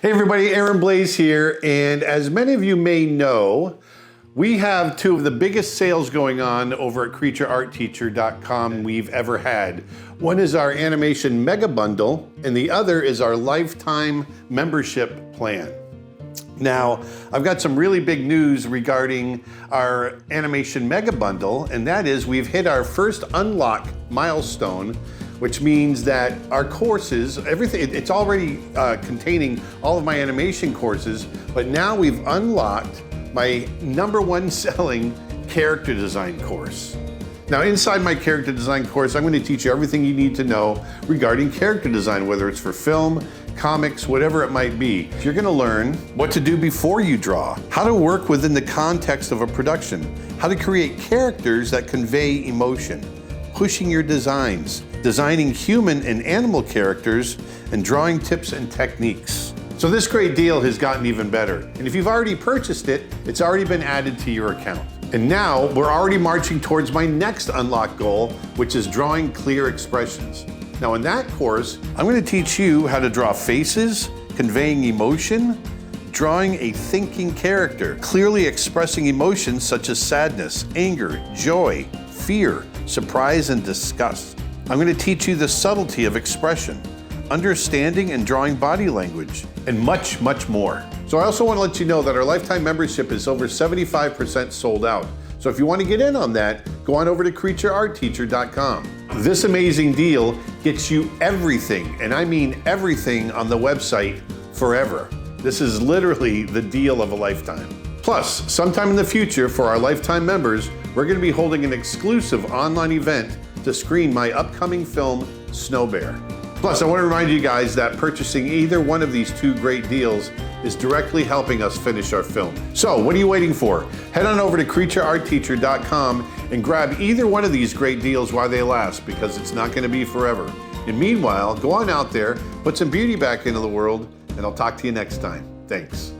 Hey everybody, Aaron Blaise here, and as many of you may know, we have two of the biggest sales going on over at creatureartteacher.com we've ever had. One is our animation mega bundle, and the other is our lifetime membership plan. Now, I've got some really big news regarding our animation mega bundle, and that is we've hit our first unlock milestone, which means that our courses, everything, it's already containing all of my animation courses, but now we've unlocked my #1 selling character design course. Now, inside my character design course, I'm going to teach you everything you need to know regarding character design, whether it's for film, comics, whatever it might be. You're going to learn what to do before you draw, how to work within the context of a production, how to create characters that convey emotion, pushing your designs, designing human and animal characters, and drawing tips and techniques. So this great deal has gotten even better. And if you've already purchased it, it's already been added to your account. And now we're already marching towards my next unlock goal, which is drawing clear expressions. Now in that course, I'm going to teach you how to draw faces, conveying emotion, drawing a thinking character, clearly expressing emotions such as sadness, anger, joy, fear, surprise, and disgust. I'm going to teach you the subtlety of expression, understanding and drawing body language, and much, much more. So I also want to let you know that our lifetime membership is over 75% sold out. So if you want to get in on that, go on over to creatureartteacher.com. This amazing deal gets you everything, and I mean everything on the website forever. This is literally the deal of a lifetime. Plus, sometime in the future for our lifetime members, we're going to be holding an exclusive online event to screen my upcoming film, Snow Bear. Plus, I want to remind you guys that purchasing either one of these two great deals is directly helping us finish our film. So, what are you waiting for? Head on over to creatureartteacher.com and grab either one of these great deals while they last, because it's not going to be forever. And meanwhile, go on out there, put some beauty back into the world, and I'll talk to you next time. Thanks.